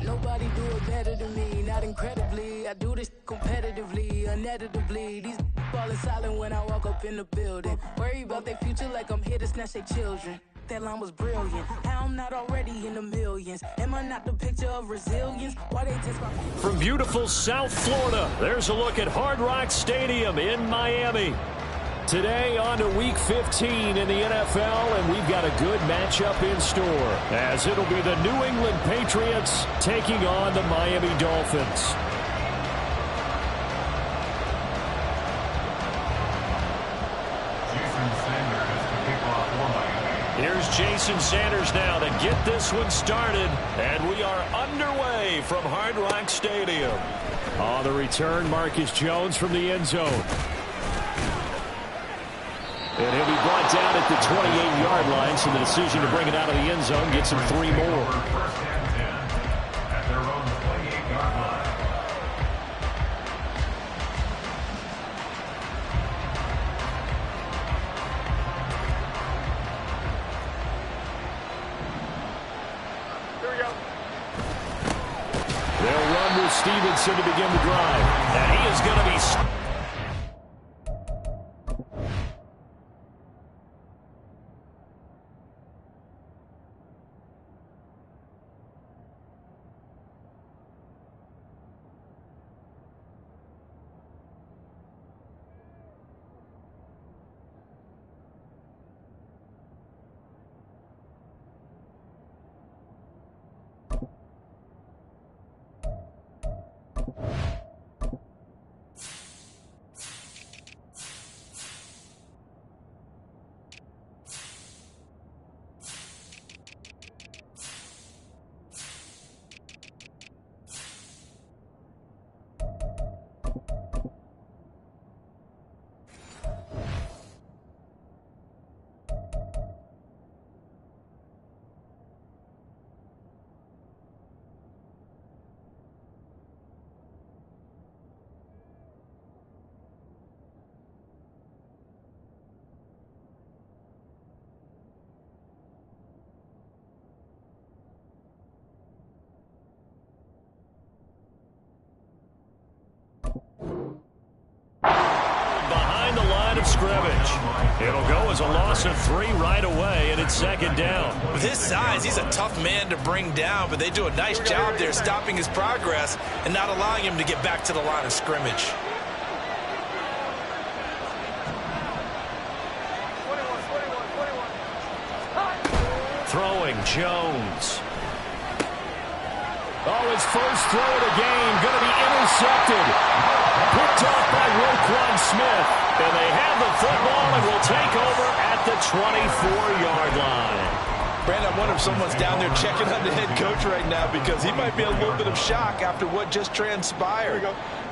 Nobody do it better than me, not incredibly. I do this competitively, uneditably. These falling silent when I walk up in the building. Worry about their future like I'm here to snatch their children. That line was brilliant. How I'm not already in the millions? Am I not the picture of resilience? Why they test my... From beautiful South Florida, there's a look at Hard Rock Stadium in Miami. Today on to Week 15 in the NFL, and we've got a good matchup in store, as it'll be the New England Patriots taking on the Miami Dolphins. Here's Jason Sanders now to get this one started, and we are underway from Hard Rock Stadium. On the return, Marcus Jones from the end zone. And he'll be brought down at the 28-yard line, so the decision to bring it out of the end zone gets him 3 more. They'll run with Stevenson to begin the drive. And he is going to be... Scrimmage. It'll go as a loss of 3 right away, and it's second down. With his size, he's a tough man to bring down, but they do a nice job there stopping his progress and not allowing him to get back to the line of scrimmage. Throwing Jones. Oh, his first throw of the game going to be intercepted. Picked off by Roquan Smith. And they have the football and will take over at the 24-yard line. Brandon, I wonder if someone's down there checking on the head coach right now, because he might be in a little bit of shock after what just transpired.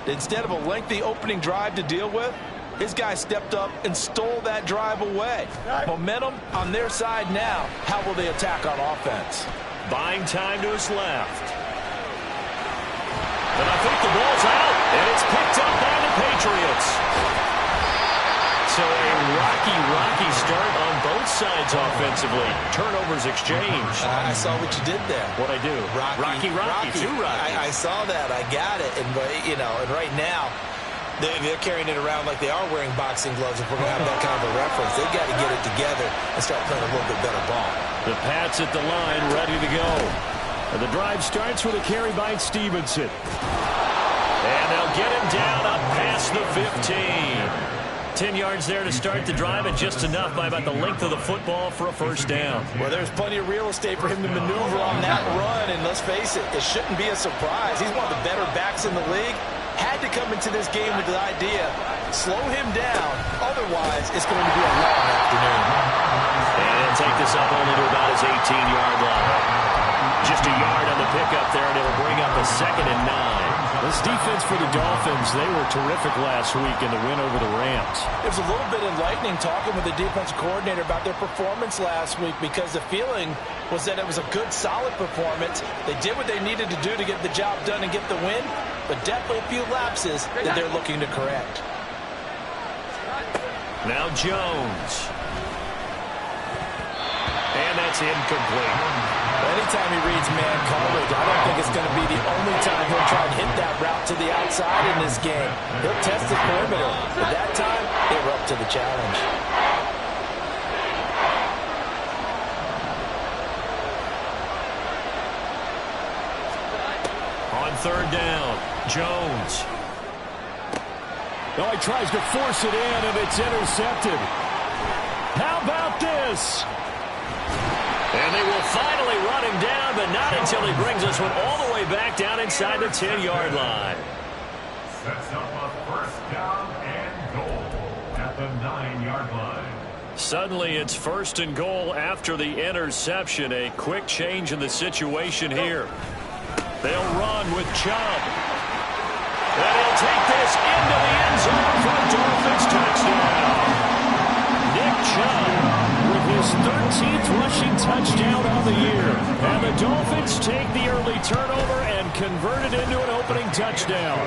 Instead of a lengthy opening drive to deal with, his guy stepped up and stole that drive away. Momentum on their side now. How will they attack on offense? Buying time to his left. And I think the ball's out, and it's picked up by the Patriots. So a rocky start on both sides offensively. Turnovers exchanged. I saw what you did there. What'd I do? Rocky. Too rocky. I saw that. I got it. And, you know, and right now, they're carrying it around like they are wearing boxing gloves. If we're going to have that kind of a reference, they've got to get it together and start playing a little bit better ball. The Pats at the line, ready to go. And the drive starts with a carry by Stevenson. And they'll get him down up past the 15. 10 yards there to start the drive, and just enough by about the length of the football for a first down. Well, there's plenty of real estate for him to maneuver on that run, and let's face it, it shouldn't be a surprise. He's one of the better backs in the league. Had to come into this game with the idea, slow him down, otherwise it's going to be a long afternoon. And take this up only to about his 18-yard line. Just a yard on the pickup there, and it'll bring up a 2nd and 9. This defense for the Dolphins, they were terrific last week in the win over the Rams. It was a little bit enlightening talking with the defensive coordinator about their performance last week, because the feeling was that it was a good, solid performance. They did what they needed to do to get the job done and get the win, but definitely a few lapses that they're looking to correct. Now Jones. And that's incomplete. anytime he reads man coverage, I don't think it's going to be the only time he'll try and hit that route to the outside in this game. He'll test the perimeter, but that time, they were up to the challenge. On third down, Jones. Oh, he tries to force it in, and it's intercepted. How about this? And they will finally run him down, but not until he brings this one all the way back down inside the 10-yard line. Sets up a first down and goal at the 9-yard line. Suddenly it's first and goal after the interception. A quick change in the situation here. They'll run with Chubb. And he'll take this into the end zone for a Dolphins touchdown. Nick Chubb with his 13th rushing touchdown of the year. And the Dolphins take the early turnover and convert it into an opening touchdown.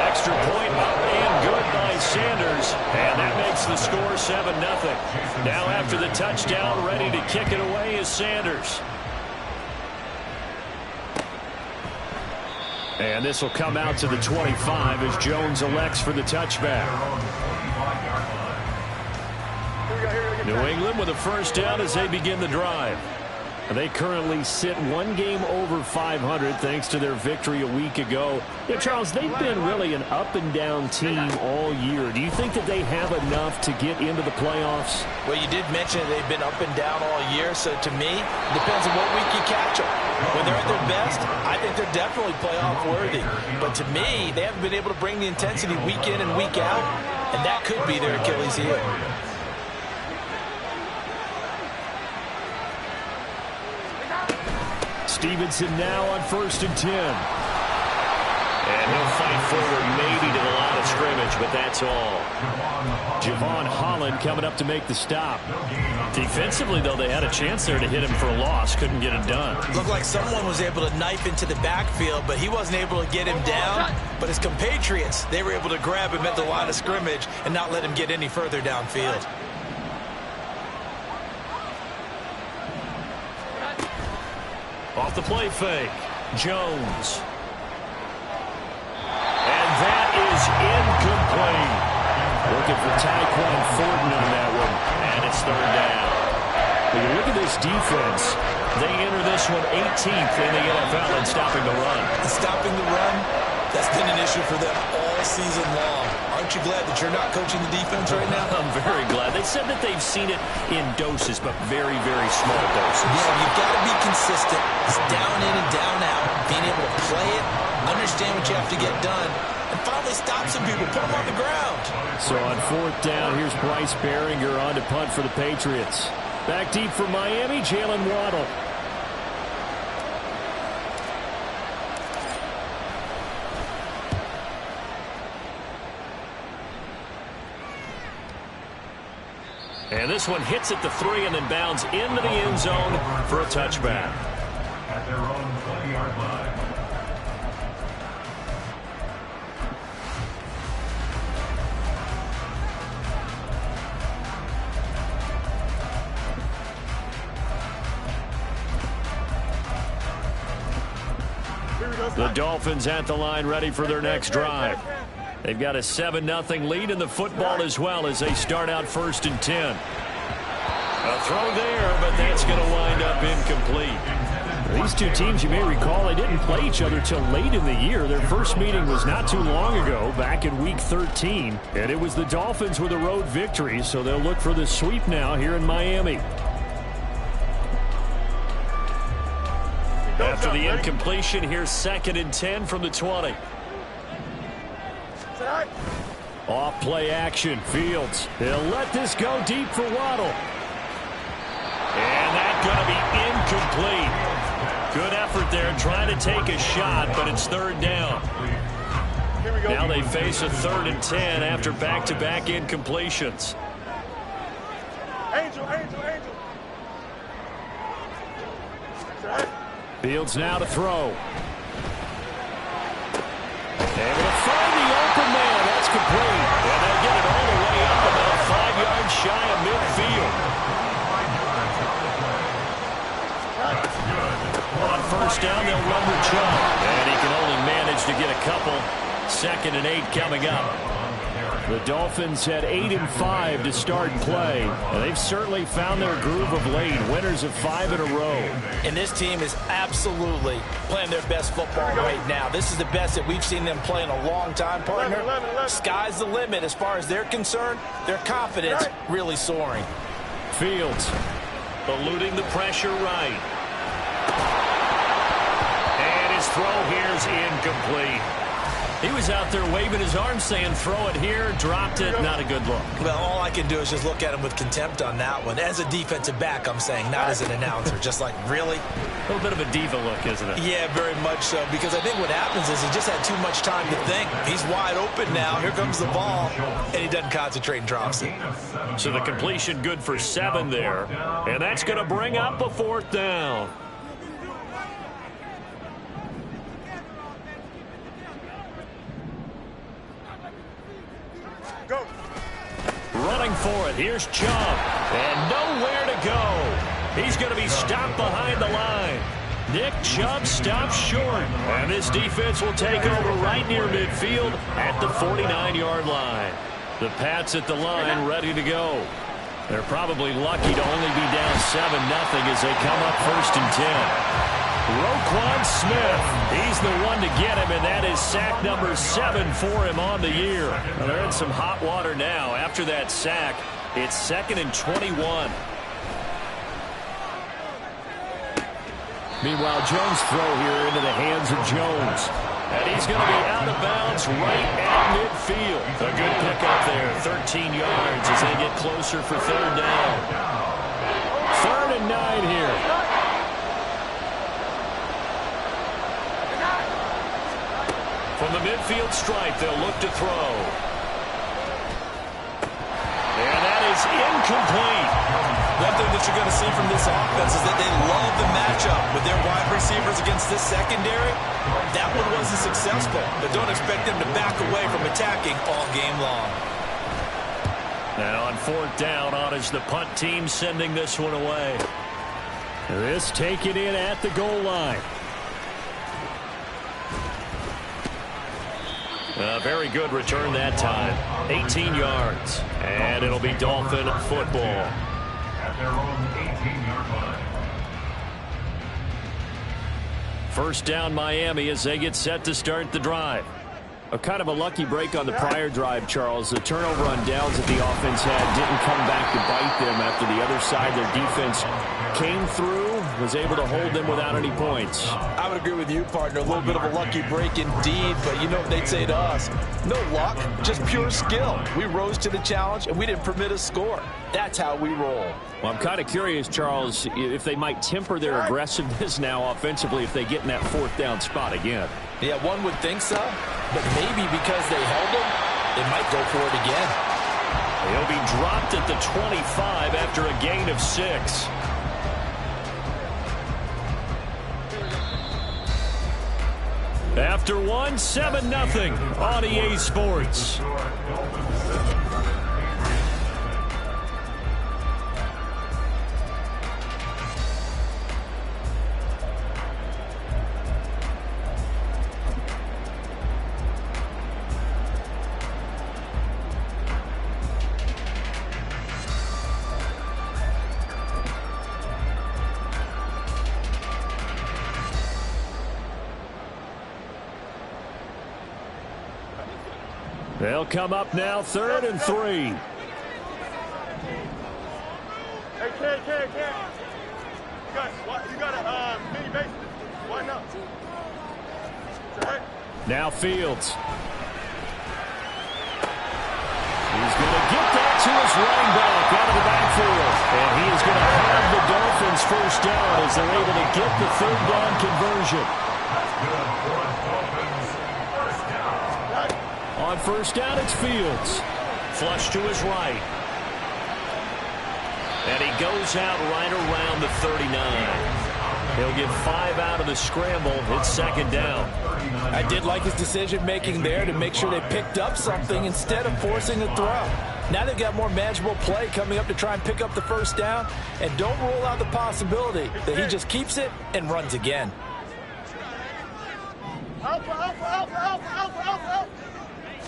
Extra point up and good by Sanders. And that makes the score 7-0. Now after the touchdown, ready to kick it away is Sanders. And this will come out to the 25 as Jones elects for the touchback. New England with a first down as they begin the drive. They currently sit one game over 500 thanks to their victory a week ago. Yeah, Charles, they've been really an up-and-down team all year. Do you think that they have enough to get into the playoffs? Well, you did mention they've been up and down all year, so to me, it depends on what week you catch them. When they're at their best, I think they're definitely playoff worthy. But to me, they haven't been able to bring the intensity week in and week out, and that could be their Achilles heel. Stevenson now on 1st and 10. And he'll fight forward maybe to the line of scrimmage, but that's all. Javon Holland coming up to make the stop. Defensively, though, they had a chance there to hit him for a loss. Couldn't get it done. Looked like someone was able to knife into the backfield, but he wasn't able to get him down. But his compatriots, they were able to grab him at the line of scrimmage and not let him get any further downfield. Off the play fake, Jones. And that is incomplete. Looking for Tyquan Thornton on that one. And it's third down. When you look at this defense, they enter this one 18th in the NFL in stopping the run. Stopping the run, that's been an issue for them all season long. Aren't you glad that you're not coaching the defense right now? I'm very glad. They said that they've seen it in doses, but very, very small doses. Yeah, you've got to be consistent. It's down in and down out. Being able to play it, understand what you have to get done, and finally stop some people, put them on the ground. So on 4th down, here's Bryce Behringer on to punt for the Patriots. Back deep for Miami, Jalen Waddle. And this one hits at the 3 and then bounds into the end zone for a touchback. At their own 20-yard line. The Dolphins at the line ready for their next drive. They've got a 7-0 lead in the football as well as they start out 1st and 10. A throw there, but that's going to wind up incomplete. These two teams, you may recall, they didn't play each other till late in the year. Their first meeting was not too long ago, back in Week 13. And it was the Dolphins with a road victory, so they'll look for the sweep now here in Miami. After the incompletion, here's 2nd and 10 from the 20. Off play action, Fields. He'll let this go deep for Waddle. And that's going to be incomplete. Good effort there trying to take a shot, but it's 3rd down. Now they face a 3rd and 10 after back-to-back incompletions. Angel. Fields now to throw. Able to find the open man. That's complete. And they'll get it all the way up about 5 yards shy of midfield. first down, they'll run with Chubb. And he can only manage to get a couple. 2nd and 8 coming up. The Dolphins had 8 and 5 to start play. And they've certainly found their groove of late. Winners of 5 in a row. And this team is absolutely playing their best football right now. This is the best that we've seen them play in a long time, partner. Sky's the limit as far as they're concerned. Their confidence really soaring. Fields eluding the pressure right. And his throw here is incomplete. He was out there waving his arms saying, throw it here, dropped it, not a good look. Well, all I can do is just look at him with contempt on that one. As a defensive back, I'm saying, not as an announcer. Just like, really? A little bit of a diva look, isn't it? Yeah, very much so, because I think what happens is he just had too much time to think. He's wide open now. Here comes the ball, and he doesn't concentrate and drops it. So the completion good for 7 there, and that's going to bring up a 4th down. Running for it. Here's Chubb. And nowhere to go. He's going to be stopped behind the line. Nick Chubb stops short. And this defense will take over right near midfield at the 49-yard line. The Pats at the line ready to go. They're probably lucky to only be down 7-0 as they come up 1st and 10. Roquan Smith, he's the one to get him, and that is sack number 7 for him on the year. Well, they're in some hot water now. After that sack, it's 2nd and 21. Meanwhile, Jones' throw here into the hands of Jones. And he's going to be out of bounds right at midfield. A good pickup there, 13 yards as they get closer for 3rd down. 3rd and 9 here. From the midfield stripe, they'll look to throw. And that is incomplete. One thing that you're going to see from this offense is that they love the matchup with their wide receivers against this secondary. That one wasn't successful, but don't expect them to back away from attacking all game long. And on 4th down, on is the punt team sending this one away. This taken in at the goal line. A very good return that time. 18 yards. And it'll be Dolphin football. At their own 18-yard line. 1st down Miami as they get set to start the drive. A kind of a lucky break on the prior drive, Charles. The turnover on downs that the offense had didn't come back to bite them after the other side. Their defense came through, was able to hold them without any points. I would agree with you, partner. A little bit of a lucky break indeed, but you know what they'd say to us? No luck, just pure skill. We rose to the challenge, and we didn't permit a score. That's how we roll. Well, I'm kind of curious, Charles, if they might temper their aggressiveness now offensively if they get in that 4th down spot again. Yeah, one would think so, but maybe because they held him, they might go for it again. He'll be dropped at the 25 after a gain of 6. After 7-0 on EA Sports. They'll come up now 3rd and 3. Hey, Ken. You got a mini base. Why not? Now Fields. He's going to get that to his running back out of the backfield. And he is going to have the Dolphins 1st down as they're able to get the 3rd down conversion. That's good for the Dolphins. 1st down. On 1st down, it's Fields. Flush to his right. And he goes out right around the 39. He'll get 5 out of the scramble. It's 2nd down. I did like his decision-making there to make sure they picked up something instead of forcing a throw. Now they've got more manageable play coming up to try and pick up the 1st down. And don't rule out the possibility that he just keeps it and runs again. Alpha.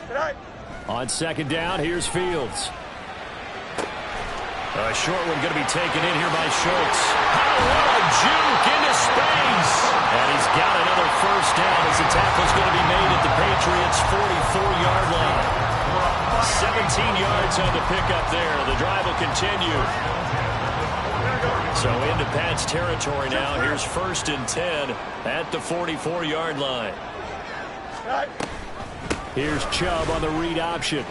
Tonight. On second down, here's Fields. A short one going to be taken in here by Schultz. Oh, what a juke into space. And he's got another first down as the tackle's going to be made at the Patriots' 44-yard line. 17 yards on the pickup there. The drive will continue. So into Pat's territory now. Here's 1st and 10 at the 44-yard line. Here's Chubb on the read option.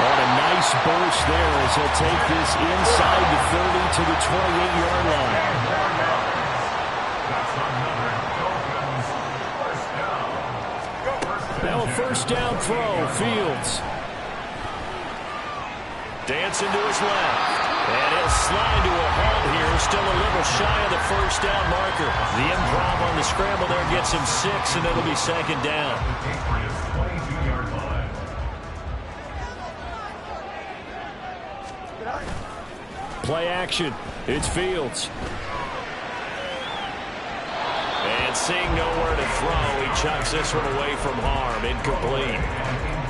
Oh, a nice burst there as he'll take this inside the 30 to the 28-yard line. Now a first down throw, Fields. Dancing to his left. And he'll slide to a halt here. Still a little shy of the first down marker. The improv on the scramble there gets him 6, and it'll be second down. Play action. It's Fields. And seeing nowhere to throw, he chucks this one away from harm. Incomplete.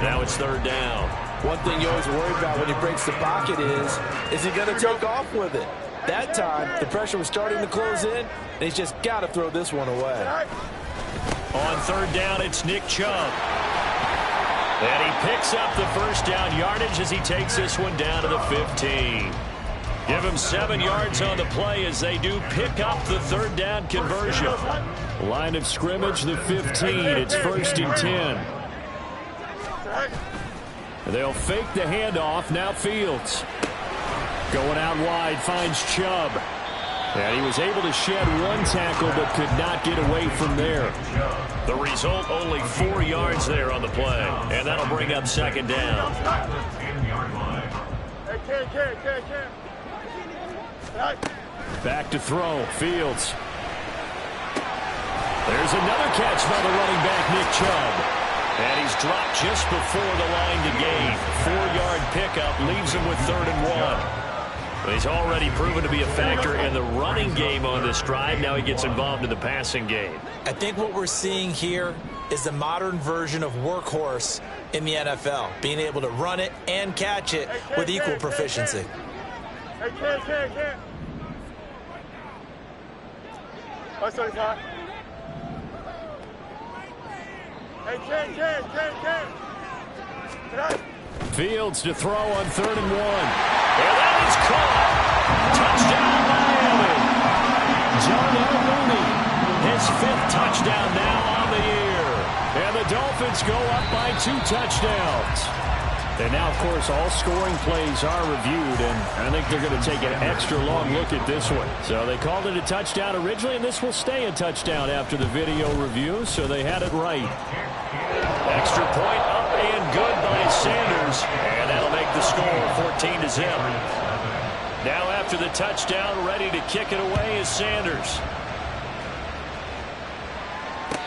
Now it's 3rd down. One thing you always worry about when he breaks the pocket is he going to take off with it? That time, the pressure was starting to close in, and he's just got to throw this one away. On 3rd down, it's Nick Chubb. And he picks up the first down yardage as he takes this one down to the 15. Give him 7 yards on the play as they do pick up the 3rd down conversion. Line of scrimmage, the 15. It's 1st and 10. They'll fake the handoff. Now Fields. Going out wide, finds Chubb. And he was able to shed 1 tackle but could not get away from there. The result, only 4 yards there on the play. And that'll bring up 2nd down. Back to throw. Fields. There's another catch by the running back, Nick Chubb. And he's dropped just before the line to gain. 4-yard pickup leaves him with 3rd and 1. He's already proven to be a factor in the running game on this drive. Now he gets involved in the passing game. I think what we're seeing here is the modern version of workhorse in the NFL. Being able to run it and catch it with equal proficiency. Hey, Ken. Oh, sorry, Todd. Hey, Ken. Fields to throw on 3rd and 1. And that is caught. Touchdown, Miami. John Mooney, his 5th touchdown now on the year. And the Dolphins go up by 2 touchdowns. And now, of course, all scoring plays are reviewed, and I think they're going to take an extra long look at this one. So they called it a touchdown originally, and this will stay a touchdown after the video review, so they had it right. Extra point up and good by Sanders, and that'll make the score 14-0. Now after the touchdown, ready to kick it away is Sanders.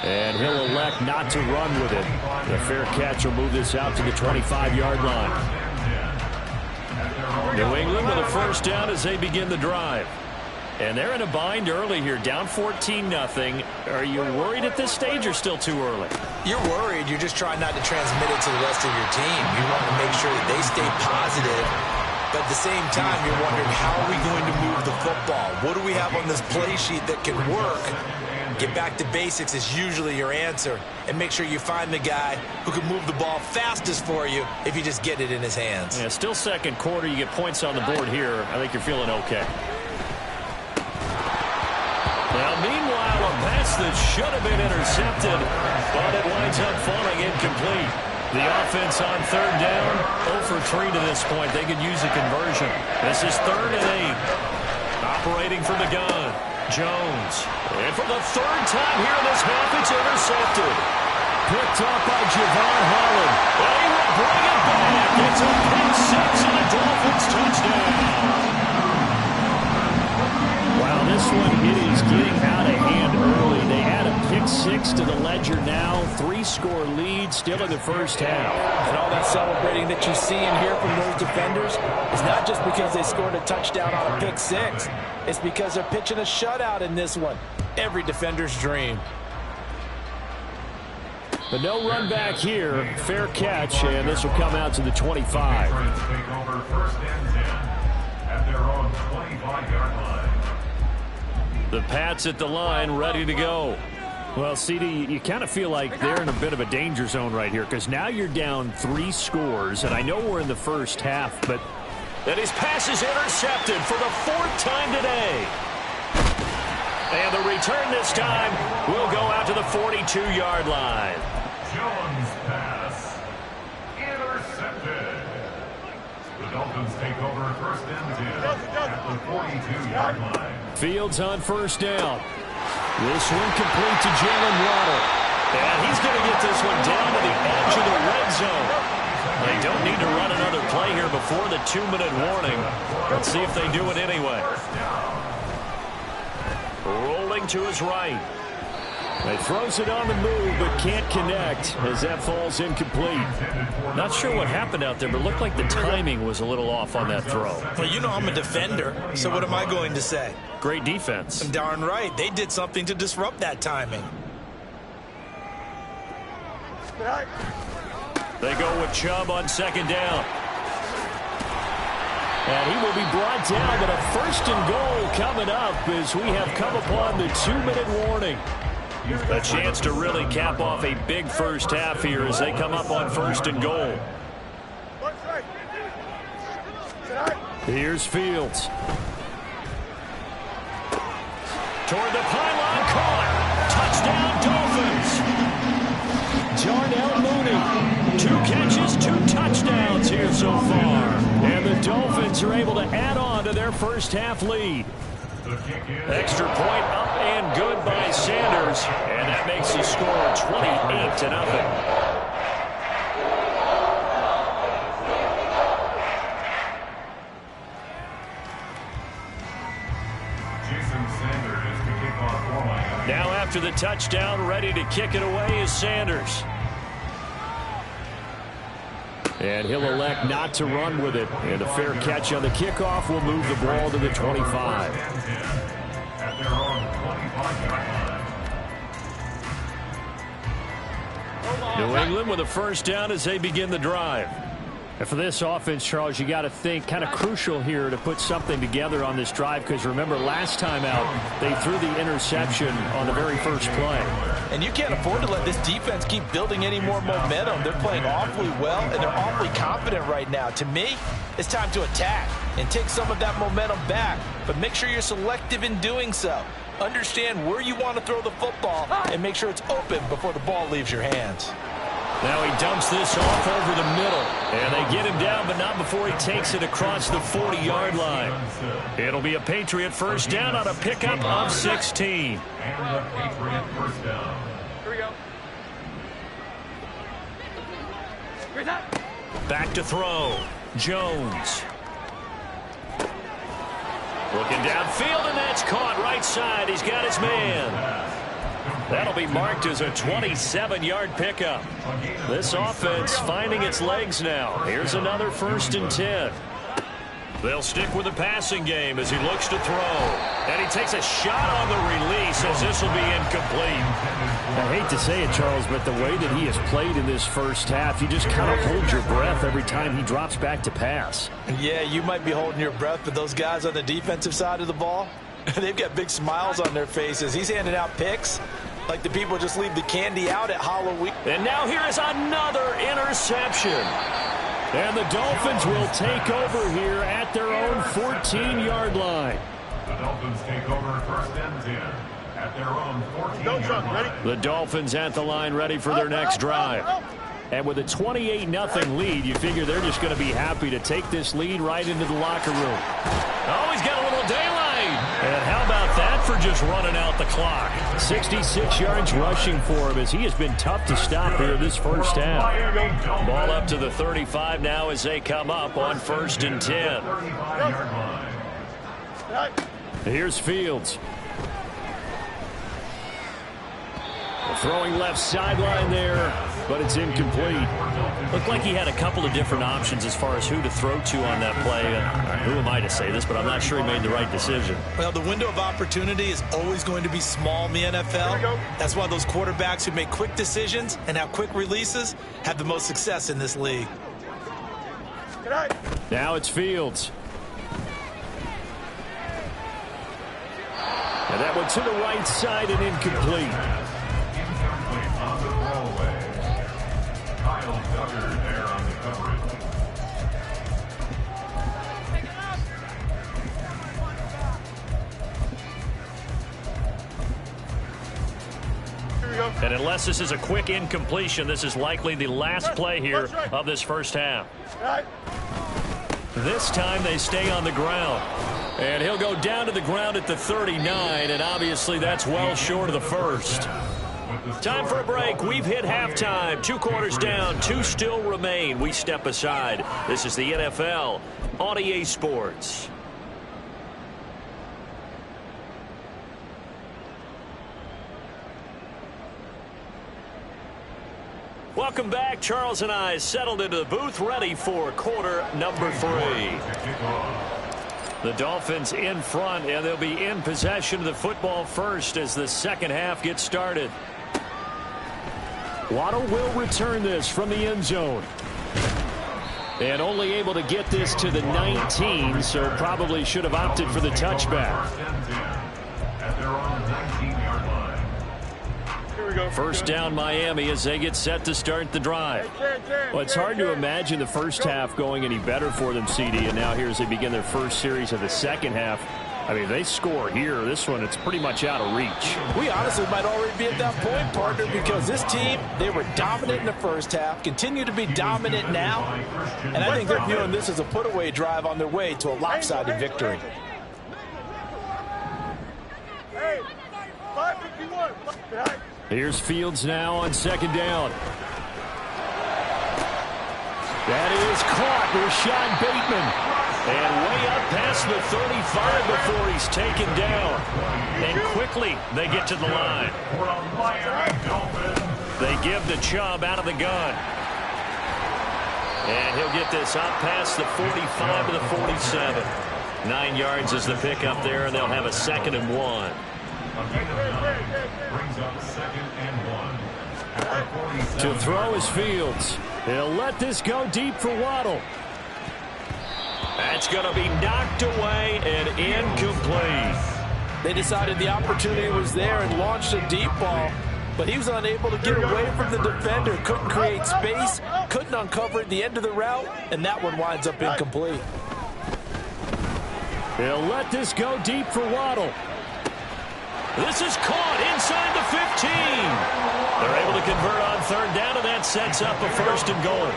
And he'll elect not to run with it. The fair catch will move this out to the 25-yard line. New England with a first down as they begin the drive. And they're in a bind early here, down 14-0. Are you worried at this stage or still too early? You're worried. You're just trying not to transmit it to the rest of your team. You want to make sure that they stay positive. But at the same time, you're wondering, how are we going to move the football? What do we have on this play sheet that can work? Get back to basics is usually your answer. And make sure you find the guy who can move the ball fastest for you if you just get it in his hands. Yeah, still second quarter. You get points on the board here. I think you're feeling okay. Now, meanwhile, a pass that should have been intercepted, but it winds up falling incomplete. The offense on 3rd down, 0 for 3 to this point. They could use a conversion. This is 3rd and 8. Operating from the gun. Jones. And for the 3rd time here in this half, it's intercepted. Picked up by Javon Holland. And he will bring it back. It's a pick 6 and a Dolphins touchdown. Wow, this one, it is getting out of hand early. They add a pick 6 to the ledger now. 3-score lead still in the first half. And all that celebrating that you see and hear from those defenders is not just because they scored a touchdown on a pick 6. It's because they're pitching a shutout in this one. Every defender's dream. But no run back here. Fair catch, and this will come out to the 25. Take over first and 10 at their own 25-yard line. The Pats at the line, ready to go. Well, CD, you kind of feel like they're in a bit of a danger zone right here because now you're down 3 scores, and I know we're in the first half, but... And his pass is intercepted for the 4th time today. And the return this time will go out to the 42-yard line. Jones' pass intercepted. The Dolphins take over first and 10 at the 42-yard line. Fields on first down. This one complete to Jalen Waddle. And he's going to get this one down to the edge of the red zone. They don't need to run another play here before the 2-minute warning. Let's see if they do it anyway. Rolling to his right. He throws it on the move, but can't connect as that falls incomplete. Not sure what happened out there, but it looked like the timing was a little off on that throw. Well, you know I'm a defender, so what am I going to say? Great defense. Darn right. They did something to disrupt that timing. They go with Chubb on second down. And he will be brought down, but a first and goal coming up as we have come upon the 2-minute warning. A chance to really cap off a big first half here as they come up on first and goal. Here's Fields. Toward the pylon, caught. Touchdown, Dolphins. Darnell Mooney. 2 catches, 2 touchdowns here so far. And the Dolphins are able to add on to their first half lead. Extra point up and good by Sanders. And that makes the score 28-0. Now after the touchdown, ready to kick it away is Sanders. And he'll elect not to run with it. And a fair catch on the kickoff will move the ball to the 25. New England with a first down as they begin the drive. And for this offense, Charles, you got to think kind of crucial here to put something together on this drive because remember last time out they threw the interception on the very first play. And you can't afford to let this defense keep building any more momentum. They're playing awfully well and they're awfully confident right now. To me, it's time to attack and take some of that momentum back, but make sure you're selective in doing so. Understand where you want to throw the football and make sure it's open before the ball leaves your hands. Now he dumps this off over the middle. And they get him down, but not before he takes it across the 40-yard line. It'll be a Patriot first down on a pickup of 16. And a Patriot first down. Here we go. Here's that. Back to throw. Jones. Looking downfield, and that's caught right side. He's got his man. That'll be marked as a 27-yard pickup. This offense finding its legs now. Here's another first and 10. They'll stick with the passing game as he looks to throw. And he takes a shot on the release as this will be incomplete. I hate to say it, Charles, but the way that he has played in this first half, you just kind of hold your breath every time he drops back to pass. Yeah, you might be holding your breath, but those guys on the defensive side of the ball, they've got big smiles on their faces. He's handing out picks like the people just leave the candy out at Halloween. And now here is another interception. And the Dolphins will take over here at their own 14-yard line. The Dolphins take over first and 10 at their own 14-yard line. The Dolphins at the line ready for their next drive. And with a 28-0 lead, you figure they're just going to be happy to take this lead right into the locker room. Oh, he's got a little daylight. And how about that for just running out the clock? 66 yards rushing for him as he has been tough to stop here this first half. Ball up to the 35 now as they come up on first and 10. Here's Fields. Throwing left sideline there, but it's incomplete. Looked like he had a couple of different options as far as who to throw to on that play. Who am I to say this, but I'm not sure he made the right decision. Well, the window of opportunity is always going to be small in the NFL. That's why those quarterbacks who make quick decisions and have quick releases have the most success in this league. Now it's Fields. And that one to the right side and incomplete. Incomplete on the throwaway. Kyle Duggar there on the coverage. And unless this is a quick incompletion, this is likely the last play here of this first half. This time they stay on the ground. And he'll go down to the ground at the 39, and obviously that's well short of the first. Time for a break. We've hit halftime. 2 quarters down, 2 still remain. We step aside. This is the NFL on EA Sports. Welcome back. Charles and I settled into the booth, ready for quarter number 3. The Dolphins in front, and they'll be in possession of the football first as the second half gets started. Waddle will return this from the end zone. And only able to get this to the 19, so probably should have opted for the touchback. At their own 19-yard line. First down Miami as they get set to start the drive. Well, it's hard to imagine the first half going any better for them, CD, and now here as they begin their first series of the second half. I mean, they score here. This one, it's pretty much out of reach. We honestly might already be at that point, partner, because this team, they were dominant in the first half, continue to be dominant now, and I think they're viewing this as a put-away drive on their way to a lopsided victory. Here's Fields now on second down. That is caught. Rashad Bateman. And way up past the 35 before he's taken down. And quickly they get to the line. They give the Chubb out of the gun. And he'll get this up past the 45 to the 47. 9 yards is the pickup there, and they'll have a 2nd and 1. Brings up 2nd and 1. To throw is Fields. He'll let this go deep for Waddle. That's going to be knocked away and incomplete. They decided the opportunity was there and launched a deep ball, but he was unable to get away from the defender, couldn't create space, couldn't uncover at the end of the route, and that one winds up incomplete. He'll let this go deep for Waddle. This is caught inside the 15. They're able to convert on third down, and that sets up a 1st and goal.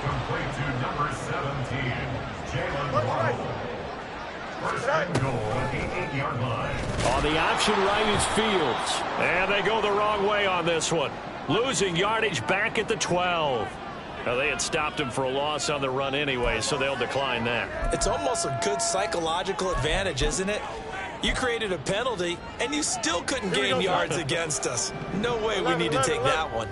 Complete to number 17, Jalen Waddle. 1st and goal at the 8-yard line. On the option right is Fields. And they go the wrong way on this one. Losing yardage back at the 12. Now, they had stopped him for a loss on the run anyway, so they'll decline that. It's almost a good psychological advantage, isn't it? You created a penalty, and you still couldn't gain yards against us. No way we need to take that one.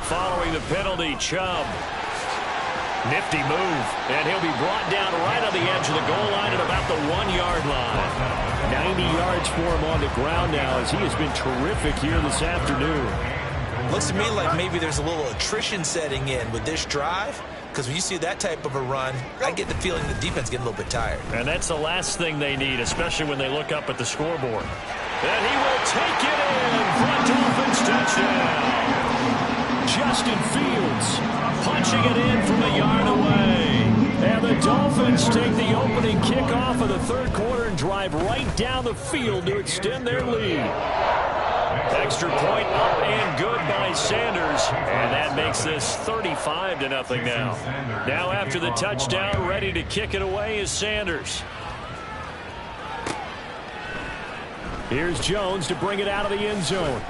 Following the penalty, Chubb. Nifty move, and he'll be brought down right on the edge of the goal line at about the 1-yard line. 90 yards for him on the ground now as he has been terrific here this afternoon. Looks to me like maybe there's a little attrition setting in with this drive. Because when you see that type of a run, I get the feeling the defense getting a little bit tired. And that's the last thing they need, especially when they look up at the scoreboard. And he will take it in for a Dolphins touchdown. Justin Fields punching it in from a yard away. And the Dolphins take the opening kickoff of the third quarter and drive right down the field to extend their lead. Extra point up and good by Sanders, and that makes this 35-0 now. Now after the touchdown, ready to kick it away is Sanders. Here's Jones to bring it out of the end zone.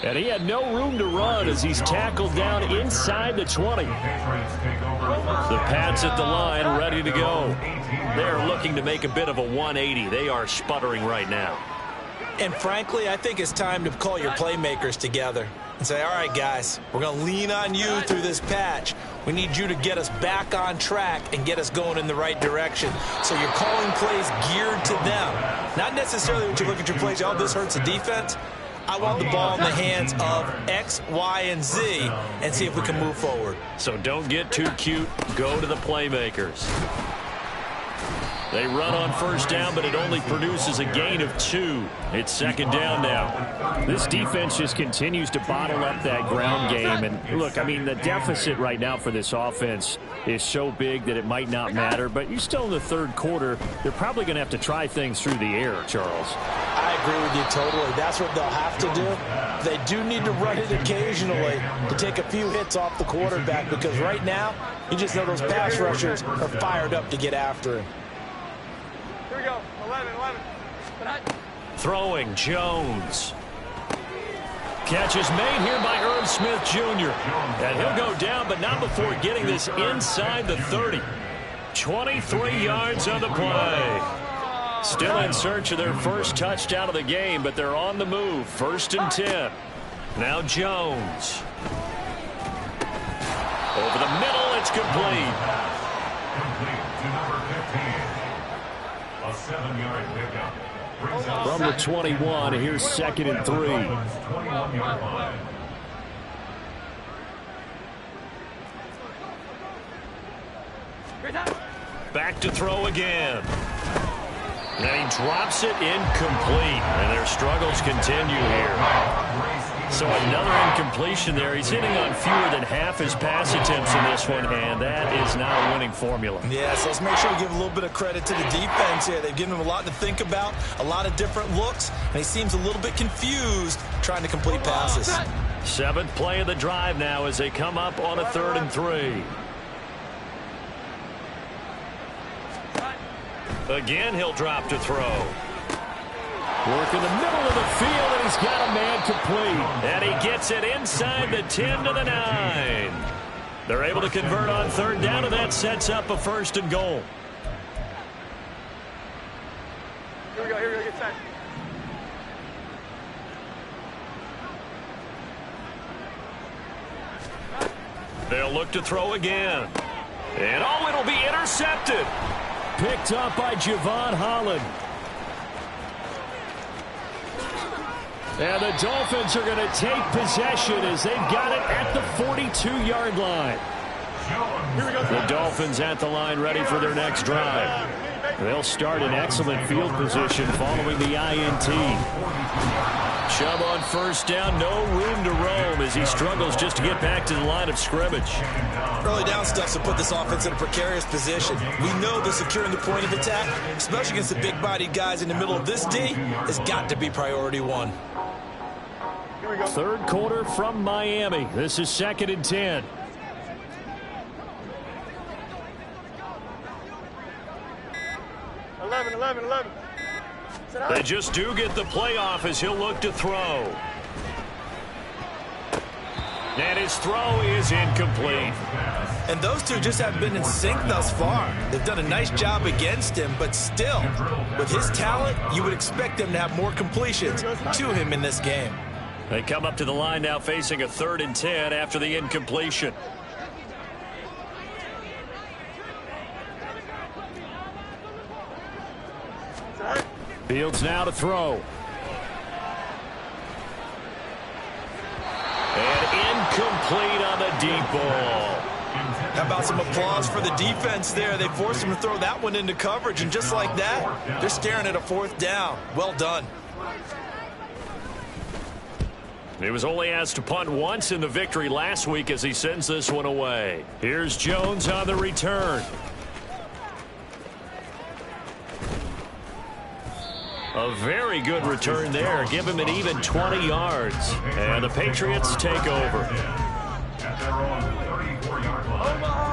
And he had no room to run as he's tackled down inside the 20. Patriots take over The Pats at the line, ready to go. They're looking to make a bit of a 180. They are sputtering right now. And frankly, I think it's time to call your playmakers together and say, all right, guys, we're going to lean on you through this patch. We need you to get us back on track and get us going in the right direction. So you're calling plays geared to them. Not necessarily when you look at your plays, oh, this hurts the defense. I want the ball in the hands of X, Y, and Z and see if we can move forward. So don't get too cute. Go to the playmakers. They run on first down, but it only produces a gain of 2. It's second down now. This defense just continues to bottle up that ground game. And look, I mean, the deficit right now for this offense is so big that it might not matter. But you're still in the third quarter. They're probably going to have to try things through the air, Charles. I agree with you totally. That's what they'll have to do. They do need to run it occasionally to take a few hits off the quarterback, because right now, you just know those pass rushers are fired up to get after him. Here we go. 11. Throwing, Jones. Catch is made here by Irv Smith Jr. And he'll go down, but not before getting this inside the 30. 23 yards on the play. Still in search of their first touchdown of the game, but they're on the move. 1st and 10. Now Jones. Over the middle, it's complete. Complete to number 15. A 7-yard pickup. From the 21, here's 2nd and 3. 21-yard line. Back to throw again. And he drops it incomplete. And their struggles continue here. So another incompletion there. He's hitting on fewer than half his pass attempts in this one, and that is not a winning formula. Yeah, so let's make sure we give a little bit of credit to the defense here. They've given him a lot to think about, a lot of different looks, and he seems a little bit confused trying to complete passes. 7th play of the drive now as they come up on a 3rd and 3. Again, he'll drop to throw. Work in the middle of the field, and he's got a man complete. And he gets it inside the 10 to the 9. They're able to convert on 3rd down, and that sets up a 1st and goal. Here we go, get set. They'll look to throw again. And oh, it'll be intercepted. Picked up by Javon Holland. And the Dolphins are going to take possession as they've got it at the 42-yard line. The Dolphins at the line ready for their next drive. They'll start in excellent field position following the INT. Chubb on 1st down, no room to roam as he struggles just to get back to the line of scrimmage. Early down stuff to put this offense in a precarious position. We know that securing the point of attack, especially against the big-bodied guys in the middle of this D, has got to be priority 1. 3rd quarter from Miami. This is 2nd and 10. They just do get the playoff as he'll look to throw. And his throw is incomplete. And those two just haven't been in sync thus far. They've done a nice job against him, but still, with his talent, you would expect them to have more completions to him in this game. They come up to the line now facing a 3rd and 10 after the incompletion. Fields now to throw. And incomplete on the deep ball. How about some applause for the defense there? They forced him to throw that one into coverage, and just like that, they're staring at a 4th down. Well done. He was only asked to punt once in the victory last week as he sends this one away. Here's Jones on the return. A very good return there. Give him an even 20 yards. And the Patriots take over.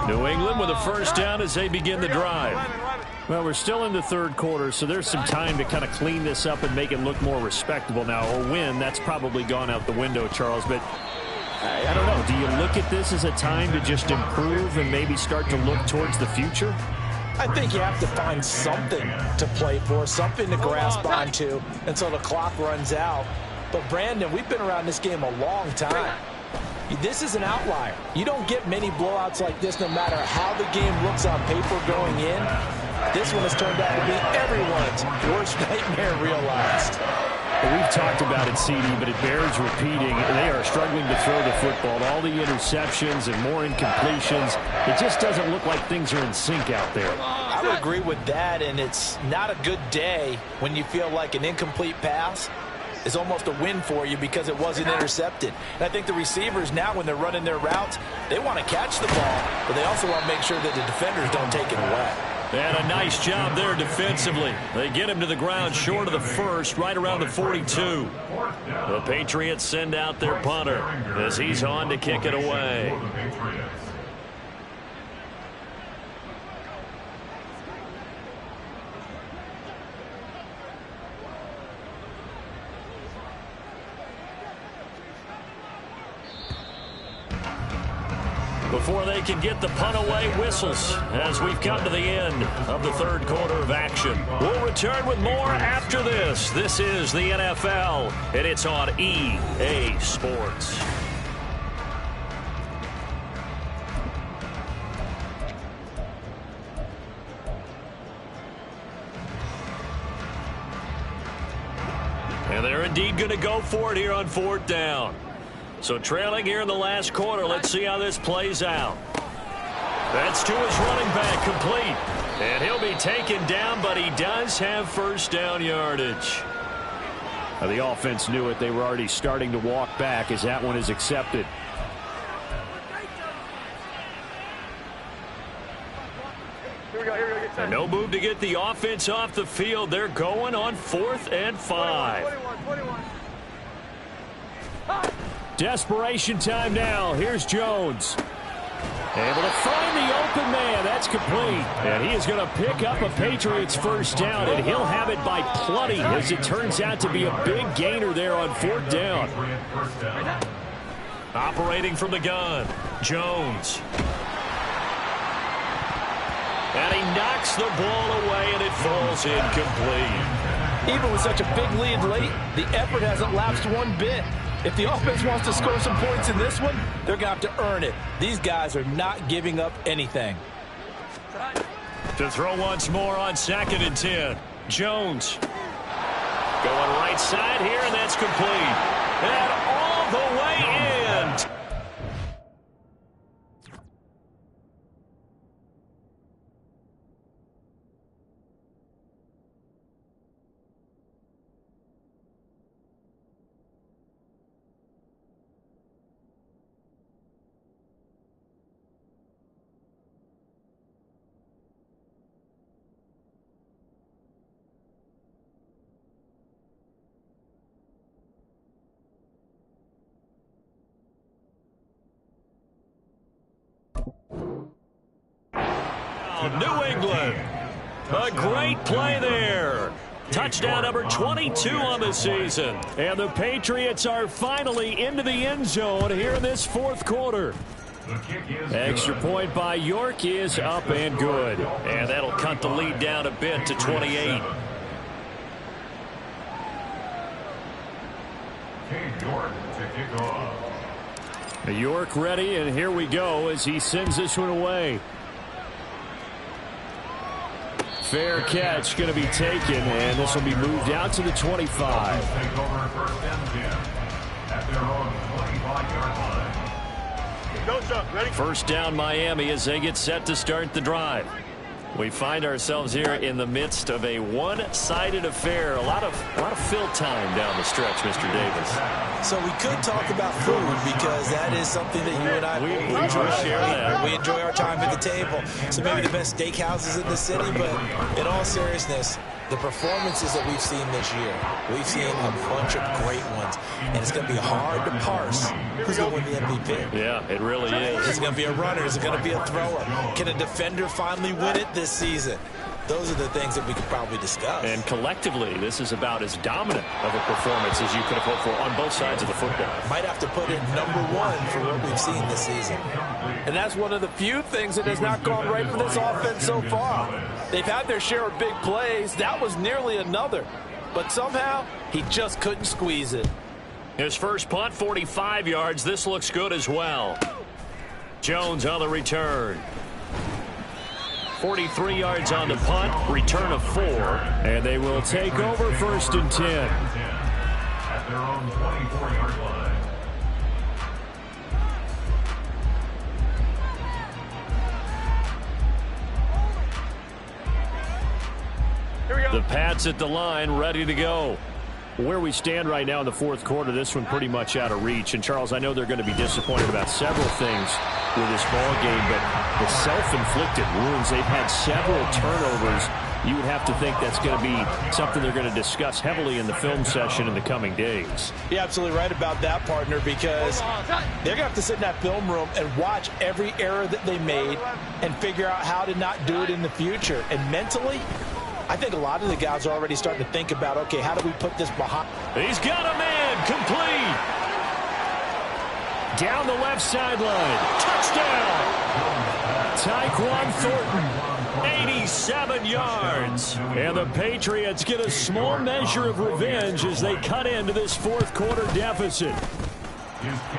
New England with a 1st down as they begin the drive. Well, we're still in the 3rd quarter, so there's some time to kind of clean this up and make it look more respectable now. A win, that's probably gone out the window, Charles, but I don't know. Do you look at this as a time to just improve and maybe start to look towards the future? I think you have to find something to play for, something to grasp onto until the clock runs out. But, Brandon, we've been around this game a long time. This is an outlier. You don't get many blowouts like this no matter how the game looks on paper going in. This one has turned out to be everyone's worst nightmare realized. Well, we've talked about it, CD, but it bears repeating. They are struggling to throw the football. All the interceptions and more incompletions. It just doesn't look like things are in sync out there. I would agree with that, and it's not a good day when you feel like an incomplete pass is almost a win for you because it wasn't intercepted. And I think the receivers now, when they're running their routes, they want to catch the ball, but they also want to make sure that the defenders don't take it away. And a nice job there defensively. They get him to the ground short of the first, right around the 42. The Patriots send out their punter as he's on to kick it away. Before they can get the punt away, whistles as we've come to the end of the third quarter of action. We'll return with more after this. This is the NFL, and it's on EA Sports. And they're indeed going to go for it here on fourth down. So trailing here in the last quarter, let's see how this plays out. That's to his running back, complete. And he'll be taken down, but he does have first down yardage. Now, the offense knew it. They were already starting to walk back as that one is accepted. And no move to get the offense off the field. They're going on 4th and 5. 21. Desperation time now. Here's Jones. Able to find the open man. That's complete. And he is going to pick up a Patriots first down, and he'll have it by plenty as it turns out to be a big gainer there on fourth down. Operating from the gun, Jones. And he knocks the ball away, and it falls incomplete. Even with such a big lead late, the effort hasn't lapsed one bit. If the offense wants to score some points in this one, they're going to have to earn it. These guys are not giving up anything. To throw once more on 2nd and 10. Jones. Going right side here, and that's complete. And all the way in. New England. A great play there. Touchdown number 22 on the season. And the Patriots are finally into the end zone here in this fourth quarter. Extra point by York is up and good. And that'll cut the lead down a bit to 28. York ready, and here we go as he sends this one away. Fair catch going to be taken, and this will be moved out to the 25. First down Miami as they get set to start the drive. We find ourselves here in the midst of a one-sided affair. A lot of fill time down the stretch, Mr. Davis. So we could talk about food because that is something that you and I enjoy. Share that. We enjoy our time at the table. So maybe the best steakhouses in the city, but in all seriousness, the performances that we've seen this year, we've seen a bunch of great ones, and it's going to be hard to parse who's going to win the MVP. Yeah, it really is. Is it going to be a runner? Is it going to be a thrower? Can a defender finally win it this season? those are the things that we could probably discuss. And collectively, this is about as dominant of a performance as you could have hoped for on both sides of the football. Might have to put it #1 for what we've seen this season. And that's one of the few things that has not gone right for this offense so far. They've had their share of big plays. That was nearly another. But somehow, he just couldn't squeeze it. His first punt, 45 yards. This looks good as well. Jones on the return. 43 yards on the punt, return of 4. And they will take over 1st and 10. At their own 24-yard line. Here we go. The Pats at the line, ready to go. Where we stand right now in the 4th quarter, this one pretty much out of reach. And, Charles, I know they're going to be disappointed about several things with this ball game, but the self-inflicted wounds, they've had several turnovers. You would have to think that's going to be something they're going to discuss heavily in the film session in the coming days. You're absolutely right about that, partner, because they're going to have to sit in that film room and watch every error that they made and figure out how to not do it in the future. And mentally, I think a lot of the guys are already starting to think about, okay, how do we put this behind? He's got a man, complete. Down the left sideline, touchdown. Tyquan Thornton, 87 yards. And the Patriots get a small measure of revenge as they cut into this 4th quarter deficit.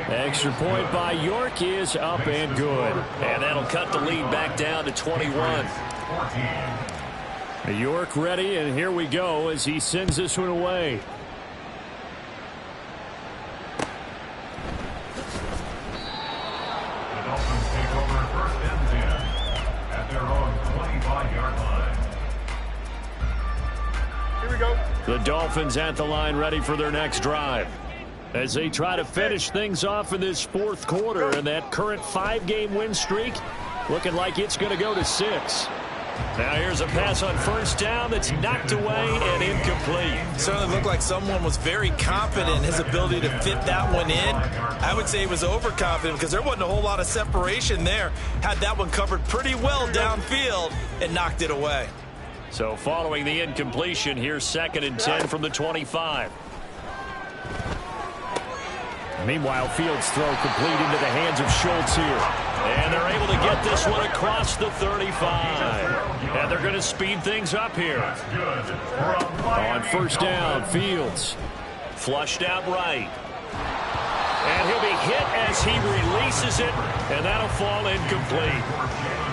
Extra point by York is up and good. And that'll cut the lead back down to 21. York ready, and here we go as he sends this one away. The Dolphins take over 1st and 10 at their own 25-yard line. Here we go. The Dolphins at the line, ready for their next drive as they try to finish things off in this 4th quarter, and that current 5-game win streak looking like it's going to go to 6. Now here's a pass on 1st down that's knocked away and incomplete. Certainly looked like someone was very confident in his ability to fit that one in. I would say he was overconfident because there wasn't a whole lot of separation there. Had that one covered pretty well downfield and knocked it away. So following the incompletion, here's 2nd and 10 from the 25. Meanwhile, Fields' throw complete into the hands of Schultz here. And they're able to get this one across the 35. And they're going to speed things up here. On 1st down, Fields flushed out right. And he'll be hit as he releases it, and that'll fall incomplete.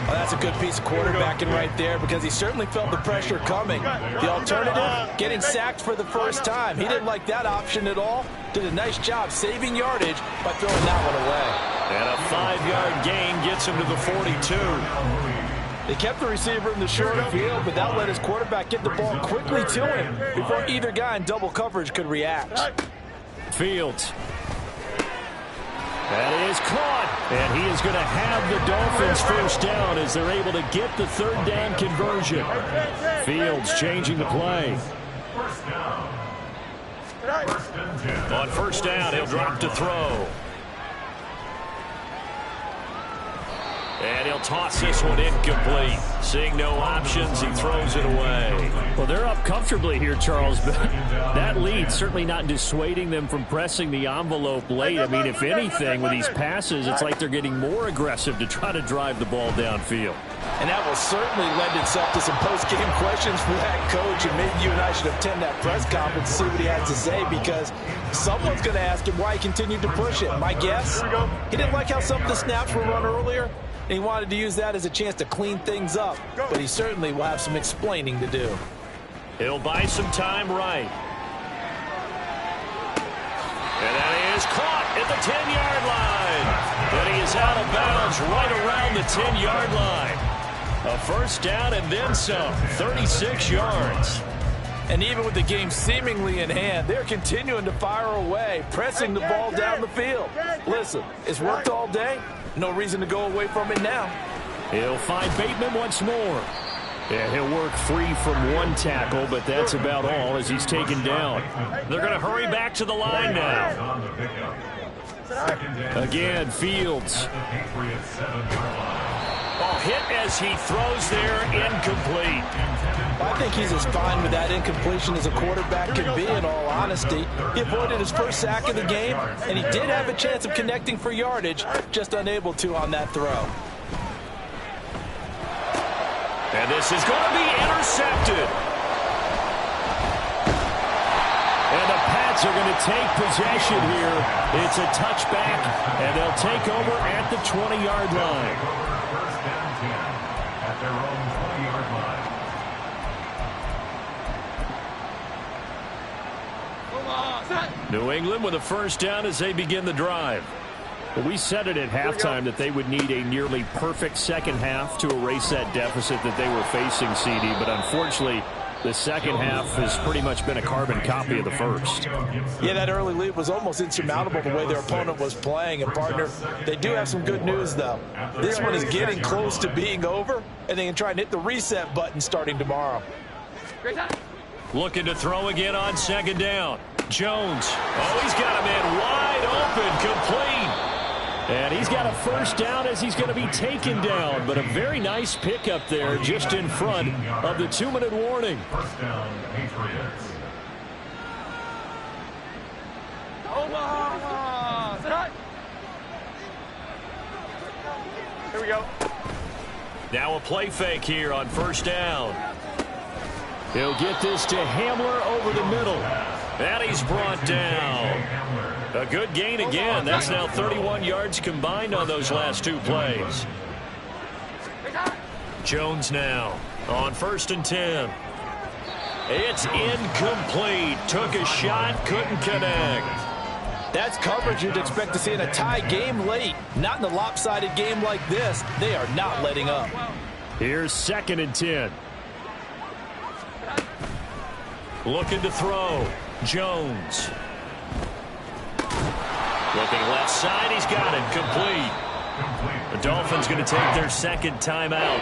Well, that's a good piece of quarterbacking right there because he certainly felt the pressure coming. The alternative, getting sacked for the first time. He didn't like that option at all. Did a nice job saving yardage by throwing that one away. And a 5-yard gain gets him to the 42. They kept the receiver in the short field, but that let his quarterback get the ball quickly to him before either guy in double coverage could react. Fields. That is caught, and he is going to have the Dolphins 1st down as they're able to get the 3rd down conversion. Fields changing the play. On 1st down, he'll drop to throw. And he'll toss this one incomplete. Seeing no options, he throws it away. Well, they're up comfortably here, Charles, but that lead certainly not dissuading them from pressing the envelope late. I mean, if anything, with these passes, it's like they're getting more aggressive to try to drive the ball downfield. And that will certainly lend itself to some post-game questions for that coach, and maybe you and I should attend that press conference to see what he has to say, because someone's going to ask him why he continued to push it. My guess, he didn't like how some of the snaps were run earlier, and he wanted to use that as a chance to clean things up, but he certainly will have some explaining to do. He'll buy some time right. And that is caught at the 10-yard line. And he is out of bounds right around the 10-yard line. A 1st down and then some, 36 yards. And even with the game seemingly in hand, they're continuing to fire away, pressing the ball down the field. Listen, it's worked all day. No reason to go away from it now. He'll find Bateman once more. And he'll work free from one tackle, but that's about all as he's taken down. They're going to hurry back to the line now. Again, Fields. Ball hit as he throws there, incomplete. think he's as fine with that incompletion as a quarterback can be, in all honesty. He avoided his first sack of the game, and he did have a chance of connecting for yardage, just unable to on that throw. And this is going to be intercepted. And the Pats are going to take possession here. It's a touchback, and they'll take over at the 20-yard line. First and 10 at their own 20-yard line. New England with a first down as they begin the drive. Well, we said it at halftime that they would need a nearly perfect second half to erase that deficit that they were facing, CD, but unfortunately, the second half has pretty much been a carbon copy of the first. Yeah, that early lead was almost insurmountable the way their opponent was playing. And, partner, they do have some good news, though. This one is getting close to being over, and they can try and hit the reset button starting tomorrow. Looking to throw again on second down. Jones. Oh, he's got a man wide open, complete. And he's got a first down as he's going to be taken down. But a very nice pickup there just in front of the 2-minute warning. First down, Patriots. Here we go. Now a play fake here on first down. He'll get this to Hamler over the middle. And he's brought down. A good gain again. That's now 31 yards combined on those last two plays. Jones now on first and 10. It's incomplete. Took a shot, couldn't connect. That's coverage you'd expect to see in a tie game late. Not in a lopsided game like this. They are not letting up. Here's second and 10. Looking to throw. Jones. Looking left side, he's got it, complete. The Dolphins going to take their second timeout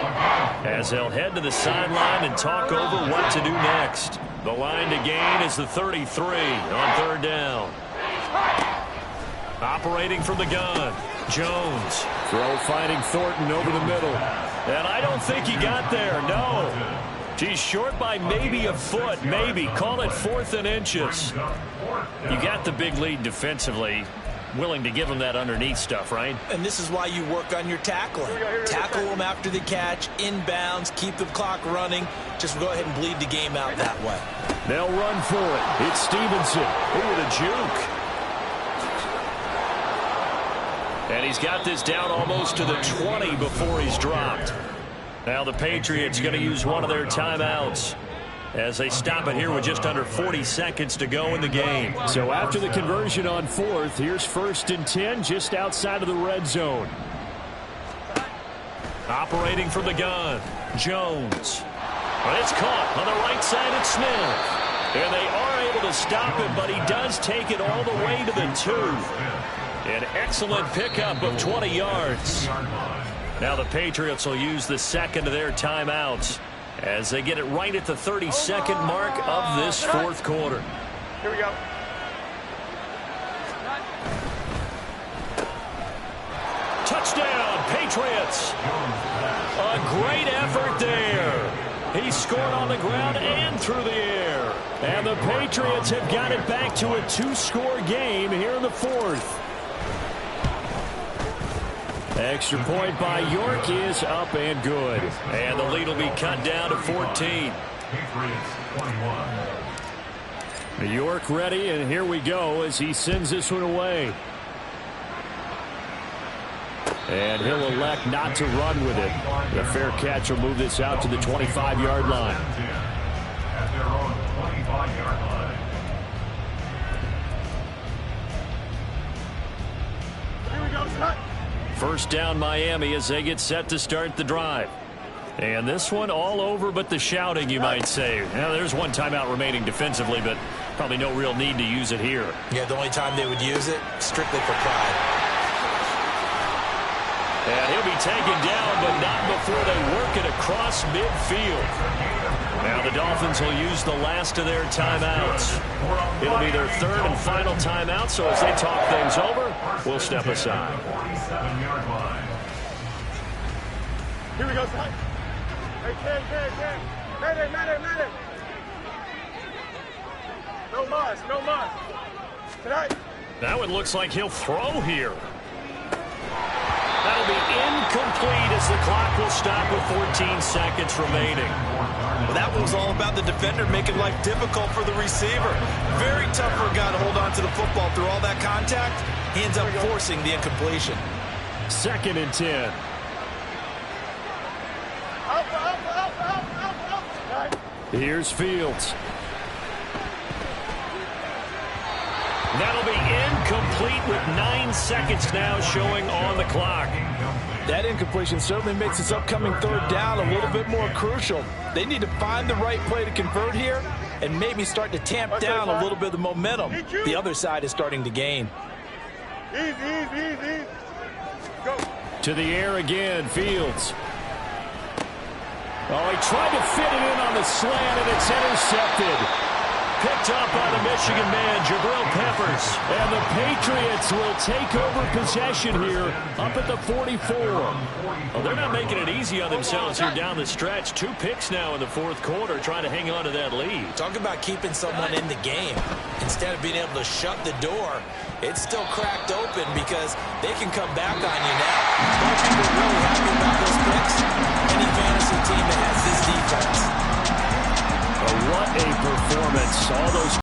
as they'll head to the sideline and talk over what to do next. The line to gain is the 33 on third down. Operating from the gun, Jones. Throw finding Thornton over the middle. And I don't think he got there, no. He's short by maybe a foot, maybe. Call it 4th and inches. You got the big lead defensively. Willing to give him that underneath stuff, right? And this is why you work on your tackling. Tackle them after the catch, inbounds, keep the clock running. Just go ahead and bleed the game out that way. They'll run for it. It's Stevenson. Ooh, the juke. And he's got this down almost to the 20 before he's dropped. Now the Patriots going to use one of their timeouts as they stop it here with just under 40 seconds to go in the game. So after the conversion on fourth, here's first and 10 just outside of the red zone. Operating from the gun, Jones. But it's caught on the right side at Smith. And they are able to stop him, but he does take it all the way to the 2. An excellent pickup of 20 yards. Now the Patriots will use the second of their timeouts as they get it right at the 32nd mark of this fourth quarter. Here we go. Touchdown, Patriots. A great effort there. He scored on the ground and through the air. And the Patriots have got it back to a 2-score game here in the fourth. Extra point by York is up and good. And the lead will be cut down to 14. Patriots 21. York ready, and here we go as he sends this one away. And he'll elect not to run with it. The fair catch will move this out to the 25-yard line. At their own 25-yard line. Here we go, son. First down Miami as they get set to start the drive. And this one all over but the shouting, you might say. Now, there's one timeout remaining defensively, but probably no real need to use it here. Yeah, the only time they would use it, strictly for pride. And he'll be taken down, but not before they work it across midfield. Now the Dolphins will use the last of their timeouts. It'll be their third and final timeout, so as they talk things over, we'll step aside. 47-yard line. Here we go, son. Hey, Mayday, mayday. muss. No muss. Tonight. That one looks like he'll throw here. That'll be incomplete as the clock will stop with 14 seconds remaining. Well, that one was all about the defender making life difficult for the receiver. Very tough for a guy to hold on to the football through all that contact. He ends up forcing the incompletion. 2nd and 10. Here's Fields. That'll be incomplete with 9 seconds now showing on the clock. That incompletion certainly makes this upcoming 3rd down a little bit more crucial. They need to find the right play to convert here and maybe start to tamp down a little bit of the momentum the other side is starting to gain. Easy. Go. To the air again, Fields. Oh, he tried to fit it in on the slant, and it's intercepted. Picked up by the Michigan man, Jabril Peppers. And the Patriots will take over possession here up at the 44. Well, they're not making it easy on themselves here down the stretch. 2 picks now in the 4th quarter trying to hang on to that lead. Talk about keeping someone in the game. Instead of being able to shut the door, it's still cracked open because they can come back on you now. Most people are really happy about those picks. Any fantasy team that has this defense. What a performance